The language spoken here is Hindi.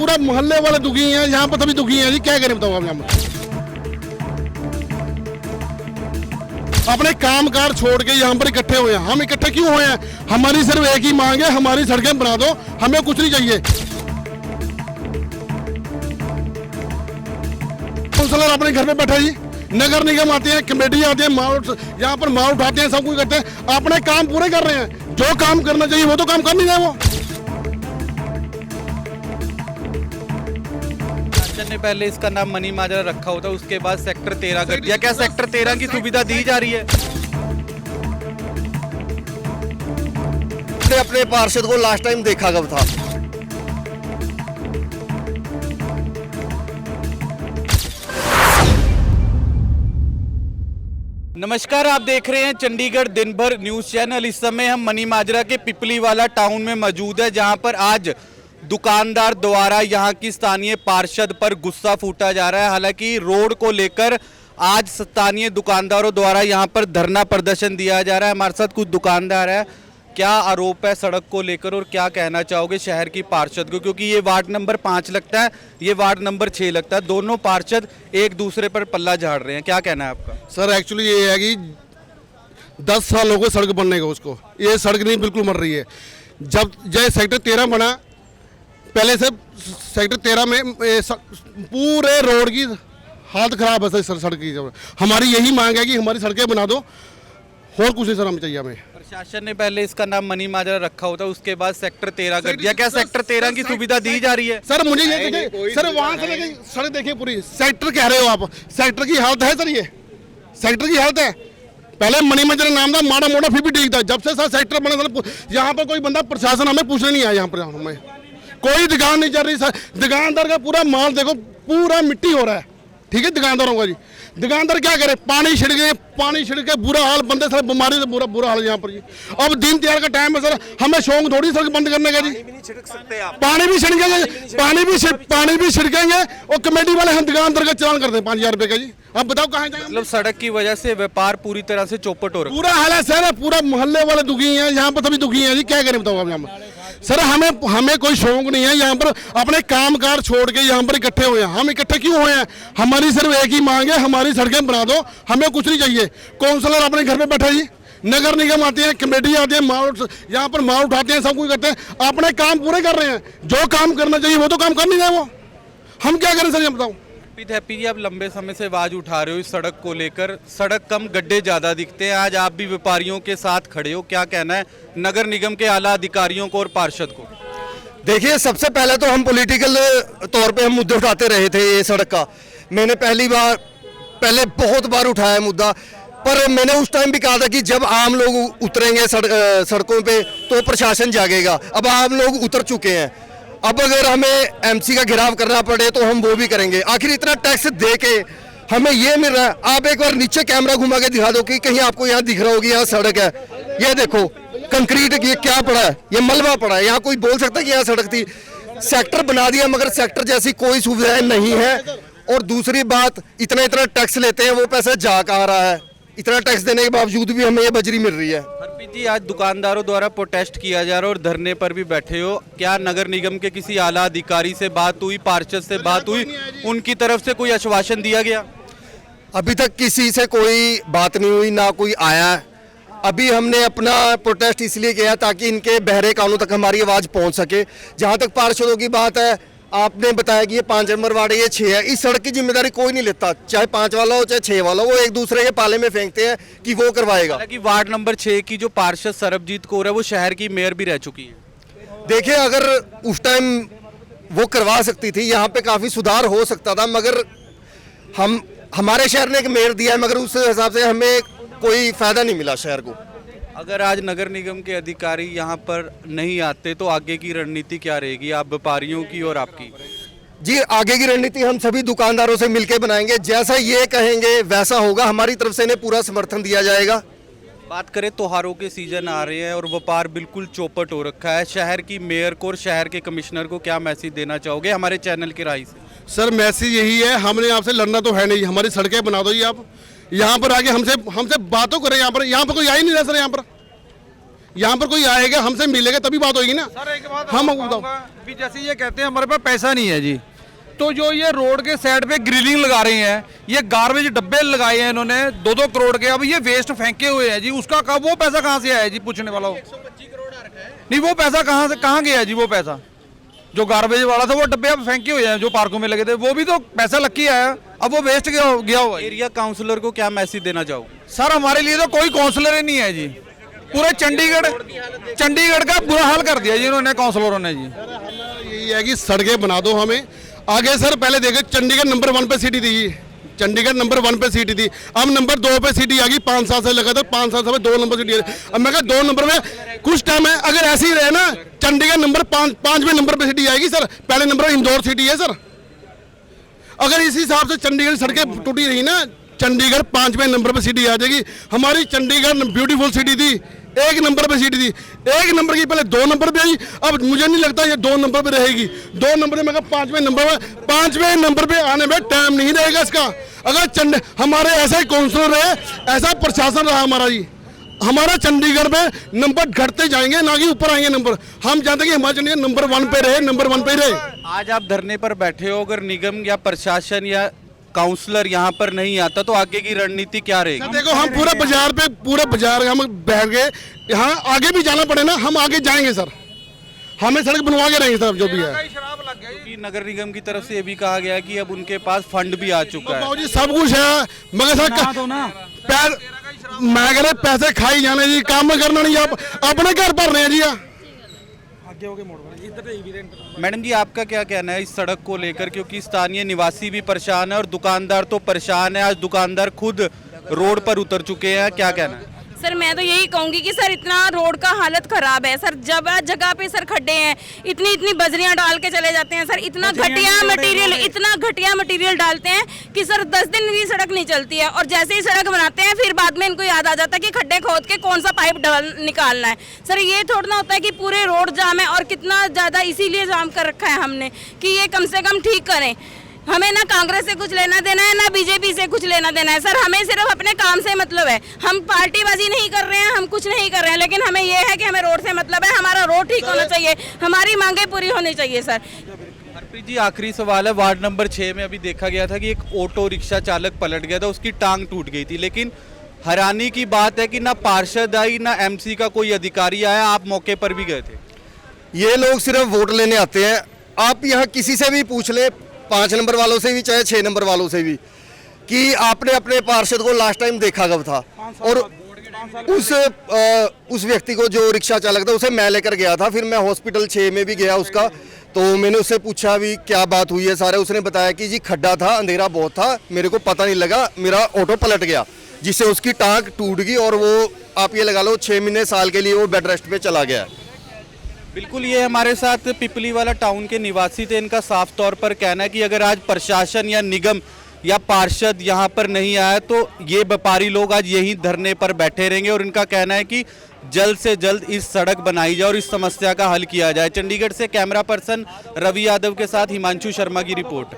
पूरा मोहल्ले वाले दुखी हैं, यहाँ पर सभी दुखी हैं जी। क्या करें बताओ आप यहाँ पर? अपने काम कार छोड़ के यहाँ पर इकट्ठे हुए हैं। हम इकट्ठे क्यों हुए हैं? हमारी सिर्फ एक ही मांग है, हमारी सड़कें बना दो, हमें कुछ नहीं चाहिए। काउंसलर अपने घर पे बैठे जी, नगर निगम आते हैं, कमेटी आती है, माल यहाँ पर माल उठाते हैं, सब कुछ करते हैं, अपने काम पूरे कर रहे हैं। जो काम करना चाहिए वो तो काम कर नहीं रहे वो। ने पहले इसका नाम मनी माजरा रखा होता, उसके बाद सेक्टर 13 कर दिया। क्या सेक्टर 13 की सुविधा दी जा रही है? अपने पार्षद को लास्ट टाइम देखा कब था? नमस्कार, आप देख रहे हैं चंडीगढ़ दिन भर न्यूज चैनल। इस समय हम मनी माजरा के पिपलीवाला टाउन में मौजूद है, जहां पर आज दुकानदार द्वारा यहां की स्थानीय पार्षद पर गुस्सा फूटा जा रहा है। हालांकि रोड को लेकर आज स्थानीय दुकानदारों द्वारा यहां पर धरना प्रदर्शन दिया जा रहा है। हमारे साथ कुछ दुकानदार है, क्या आरोप है सड़क को लेकर और क्या कहना चाहोगे शहर की पार्षद को? क्योंकि ये वार्ड नंबर 5 लगता है, ये वार्ड नंबर 6 लगता है, दोनों पार्षद एक दूसरे पर पल्ला झाड़ रहे हैं। क्या कहना है आपका? सर एक्चुअली ये है कि 10 साल हो गए सड़क बनने को, उसको ये सड़क नहीं बिल्कुल बन रही है। जब जय सेक्टर 13 बना, पहले से सेक्टर 13 में पूरे रोड की हालत खराब है सर, सड़क की। हमारी यही मांग है कि हमारी सड़कें बना दो, और कुछ नहीं सर हमें चाहिए। हमें प्रशासन ने पहले इसका नाम मनी माजरा रखा होता, उसके बाद सेक्टर 13 कर दिया। क्या सेक्टर 13 की सुविधा दी जा रही है? सर मुझे ये देखिए सर, वहाँ से लेके सड़क देखिए पूरी। सेक्टर कह रहे हो आप, सेक्टर की हालत है सर, ये सेक्टर की हालत है। पहले मनी माजरा नाम था, माड़ा मोड़ा फिर भी ठीक था। जब से सर सेक्टर बने सर, यहाँ पर कोई बंदा प्रशासन हमें पूछने नहीं आया। यहाँ पर हमें कोई दुकान नहीं चल रही सर। दुकानदार का पूरा माल देखो, पूरा मिट्टी हो रहा है। ठीक है, दुकानदारों का जी, दुकानदार क्या करे? पानी छिड़के बुरा हाल, बंदे सर बीमारी से बुरा हाल यहाँ पर जी। अब दिन त्योहार का टाइम है सर, हमें शौक थोड़ी सड़क बंद करने का जी। पानी भी छिड़केंगे और कमेटी वाले हम दुकानदार का चालान करते हैं 5000 रुपए का जी। अब बताओ कहाँ जाएंगे? मतलब सड़क की वजह से व्यापार पूरी तरह से चौपट हो रहा है। पूरा हाल है सर, पूरा मोहल्ले वाले दुखी हैं, यहाँ पर सभी दुखी हैं जी। क्या करें बताओ आप यहाँ पर? सर हमें कोई शौक नहीं है यहाँ पर, अपने काम कार छोड़ के यहाँ पर इकट्ठे हुए हैं। हम इकट्ठे क्यों हुए हैं? हमारी सिर्फ एक ही मांग है, हमारी सड़कें बना दो, हमें कुछ नहीं चाहिए। काउंसलर अपने घर पे बैठे जी, नगर निगम आते हैं, कमेटी आती है, माल यहाँ पर माल उठाते हैं, सब कुछ करते हैं, अपने काम पूरे कर रहे हैं। जो काम करना चाहिए वो तो काम कर नहीं रहे वो। हम क्या करें सर ये बताओ? हैप्पी जी, आप लंबे समय से आवाज उठा रहे हो इस सड़क को लेकर। सड़क कम, गड्ढे ज्यादा दिखते हैं। आज आप भी व्यापारियों के साथ खड़े हो, क्या कहना है नगर निगम के आला अधिकारियों को और पार्षद को? देखिए, सबसे पहले तो हम पॉलिटिकल तौर पे हम मुद्दे उठाते रहे थे। ये सड़क का मैंने पहले बहुत बार उठाया मुद्दा, पर मैंने उस टाइम भी कहा था कि जब आम लोग उतरेंगे सड़कों पे तो प्रशासन जागेगा। अब आम लोग उतर चुके हैं, अब अगर हमें एमसी का घेराव करना पड़े तो हम वो भी करेंगे। आखिर इतना टैक्स दे के हमें ये मिल रहा है। आप एक बार नीचे कैमरा घुमा के दिखा दो कि कहीं आपको यहाँ दिख रहा होगी यहाँ सड़क है। ये देखो कंक्रीट, ये क्या पड़ा है? ये मलबा पड़ा है। यहाँ कोई बोल सकता है कि यहाँ सड़क थी? सेक्टर बना दिया, मगर सेक्टर जैसी कोई सुविधाएं नहीं है। और दूसरी बात, इतना टैक्स लेते हैं, वो पैसा जा कहाँ रहा है? इतना टैक्स देने के बावजूद भी हमें ये बजरी मिल रही है। हरप्रीत जी, आज दुकानदारों द्वारा प्रोटेस्ट किया जा रहा है और धरने पर भी बैठे हो। क्या नगर निगम के किसी आला अधिकारी से बात हुई, पार्षद से बात हुई, उनकी तरफ से कोई आश्वासन दिया गया? अभी तक किसी से कोई बात नहीं हुई, ना कोई आया। अभी हमने अपना प्रोटेस्ट इसलिए किया ताकि इनके बहरे कानों तक हमारी आवाज़ पहुंच सके। जहां तक पार्षदों की बात है, आपने बताया कि ये 5 नंबर वार्ड है, ये 6 है। इस सड़क की जिम्मेदारी कोई नहीं लेता, चाहे 5 वाला हो चाहे 6 वाला हो। वो एक दूसरे के पाले में फेंकते हैं कि वो करवाएगा। हालांकि वार्ड नंबर 6 की जो पार्षद सरबजीत कौर है, वो शहर की मेयर भी रह चुकी है। देखिए, अगर उस टाइम वो करवा सकती थी, यहाँ पे काफ़ी सुधार हो सकता था, मगर हमारे शहर ने एक मेयर दिया है, मगर उस हिसाब से हमें कोई फायदा नहीं मिला शहर को। अगर आज नगर निगम के अधिकारी यहाँ पर नहीं आते तो आगे की रणनीति क्या रहेगी, आप व्यापारियों की और आपकी? जी, आगे की रणनीति हम सभी दुकानदारों से मिलकर बनाएंगे। जैसा ये कहेंगे वैसा होगा। हमारी तरफ से इन्हें पूरा समर्थन दिया जाएगा। बात करें, त्योहारों के सीजन आ रहे हैं और व्यापार बिल्कुल चौपट हो रखा है। शहर की मेयर को और शहर के कमिश्नर को क्या मैसेज देना चाहोगे हमारे चैनल के राही से? सर मैसेज यही है, हमने आपसे लड़ना तो है नहीं, हमारी सड़कें बना दो। आप यहाँ पर आके हमसे बातों करें। यहाँ पर कोई आ ही नहीं रहा सर। यहाँ पर कोई आएगा हमसे मिलेगा तभी बात होगी ना। सर एक बात हम हम भी जैसे ये कहते हैं हमारे पास पैसा नहीं है जी, तो जो ये रोड के साइड पे ग्रिलिंग लगा रहे हैं, ये गार्बेज डब्बे लगाए हैं इन्होंने 2-2 करोड़ के, अब ये वेस्ट फेंके हुए हैं जी, उसका वो पैसा कहाँ से आया जी, पूछने वाला हो। नहीं वो पैसा कहाँ गया जी, वो पैसा जो गार्बेज वाला था वो डब्बे अब फेंके हुए हैं जो पार्कों में लगे थे, वो भी तो पैसा लग के आया, अब वो वेस्ट गया हुआ है। एरिया काउंसलर को क्या मैसेज देना चाहोगे? सर हमारे लिए तो कोई काउंसलर ही नहीं है जी, पूरे चंडीगढ़ का बुरा हाल कर दिया जी इन्होंने, काउंसलरों ने जी। यही है कि सड़कें बना दो हमें आगे। सर पहले देखो चंडीगढ़ नंबर 1 पे सिटी थी, चंडीगढ़ नंबर 1 पे सिटी थी, अब नंबर 2 पे सिटी आ गई। 5 साल से लगातार 5 साल से 2 नंबर सिटी है। अब मैं कहा 2 नंबर में कुछ टाइम है, अगर ऐसे ही रहे ना चंडीगढ़ नंबर 5वें नंबर पे सिटी आएगी सर। पहले नंबर इंदौर सिटी है सर। अगर इसी हिसाब से चंडीगढ़ सड़कें टूटी रही ना, चंडीगढ़ 5वें नंबर पे सिटी आ जाएगी। हमारी चंडीगढ़ ब्यूटीफुल सिटी थी, 1 नंबर पे सिटी थी, 1 नंबर की पहले 2 नंबर पे आई, अब मुझे नहीं लगता ये 2 नंबर पे रहेगी। 2 नंबर में 5वें नंबर पे आने में टाइम नहीं रहेगा इसका। अगर हमारे ऐसा ही काउंसलर रहे, ऐसा प्रशासन रहा हमारा जी, हमारा चंडीगढ़ में नंबर घटते जाएंगे ना कि ऊपर आएंगे नंबर। हम चाहते हैं कि हमारा चंडीगढ़ नंबर 1 पे रहे, नंबर 1 पे रहे। आज आप धरने पर बैठे हो, अगर निगम या प्रशासन या काउंसलर यहाँ पर नहीं आता तो आगे की रणनीति क्या रहेगी? देखो हम पूरे बाजार हम बैठ गए, यहाँ आगे भी जाना पड़े ना हम आगे जाएंगे सर, हमें सड़क बनवा के रहेंगे सर जो भी है। क्योंकि नगर निगम की तरफ से ये भी कहा गया है कि अब उनके पास फंड भी आ चुका है। जी सब कुछ है मगर सर मैं कह रहा पैसे खाई जाने जी, काम करना नहीं, आप अपने घर भर रहे हैं जी। मैडम जी आपका क्या कहना है इस सड़क को लेकर, क्योंकि स्थानीय निवासी भी परेशान है और दुकानदार तो परेशान है, आज दुकानदार खुद रोड पर उतर चुके हैं, क्या कहना है? सर मैं तो यही कहूंगी कि सर इतना रोड का हालत खराब है सर, जगह जगह पे सर खड्डे हैं, इतनी बजरियां डाल के चले जाते हैं सर, इतना घटिया मटेरियल डालते हैं कि सर 10 दिन ये सड़क नहीं चलती है, और जैसे ही सड़क बनाते हैं फिर बाद में इनको याद आ जाता है कि खड्डे खोद के कौन सा पाइप निकालना है। सर ये थोड़ा ना होता है कि पूरे रोड जाम है, और कितना ज़्यादा इसीलिए जाम कर रखा है हमने कि ये कम से कम ठीक करें। हमें ना कांग्रेस से कुछ लेना देना है ना बीजेपी से कुछ लेना देना है सर, हमें सिर्फ अपने काम से मतलब है। हम पार्टीबाजी नहीं कर रहे हैं, हम कुछ नहीं कर रहे हैं, लेकिन हमें यह है कि हमें रोड से मतलब है, हमारा रोड ठीक होना चाहिए, हमारी मांगे पूरी होनी चाहिए सर। हरप्रीत जी आखिरी सवाल है, वार्ड नंबर 6 में अभी देखा गया था कि एक ऑटो रिक्शा चालक पलट गया था, उसकी टांग टूट गई थी, लेकिन हैरानी की बात है कि ना पार्षद आई ना एमसी का कोई अधिकारी आया, आप मौके पर भी गए थे। ये लोग सिर्फ वोट लेने आते हैं। आप यहाँ किसी से भी पूछ ले, 5 नंबर वालों से भी चाहे 6 नंबर वालों से भी, कि आपने अपने पार्षद को लास्ट टाइम देखा कब था। और उस व्यक्ति को जो रिक्शा चालक था उसे मैं लेकर गया था, फिर मैं हॉस्पिटल 6 में भी गया उसका, तो मैंने उससे पूछा भी क्या बात हुई है सारे, उसने बताया कि जी खड्डा था, अंधेरा बहुत था, मेरे को पता नहीं लगा, मेरा ऑटो पलट गया जिससे उसकी टांग टूट गई, और वो आप ये लगा लो 6 महीने साल के लिए वो बेड रेस्ट पे चला गया। बिल्कुल, ये हमारे साथ पिपली वाला टाउन के निवासी थे, इनका साफ तौर पर कहना है कि अगर आज प्रशासन या निगम या पार्षद यहाँ पर नहीं आया तो ये व्यापारी लोग आज यहीं धरने पर बैठे रहेंगे, और इनका कहना है कि जल्द से जल्द इस सड़क बनाई जाए और इस समस्या का हल किया जाए। चंडीगढ़ से कैमरा पर्सन रवि यादव के साथ हिमांशु शर्मा की रिपोर्ट।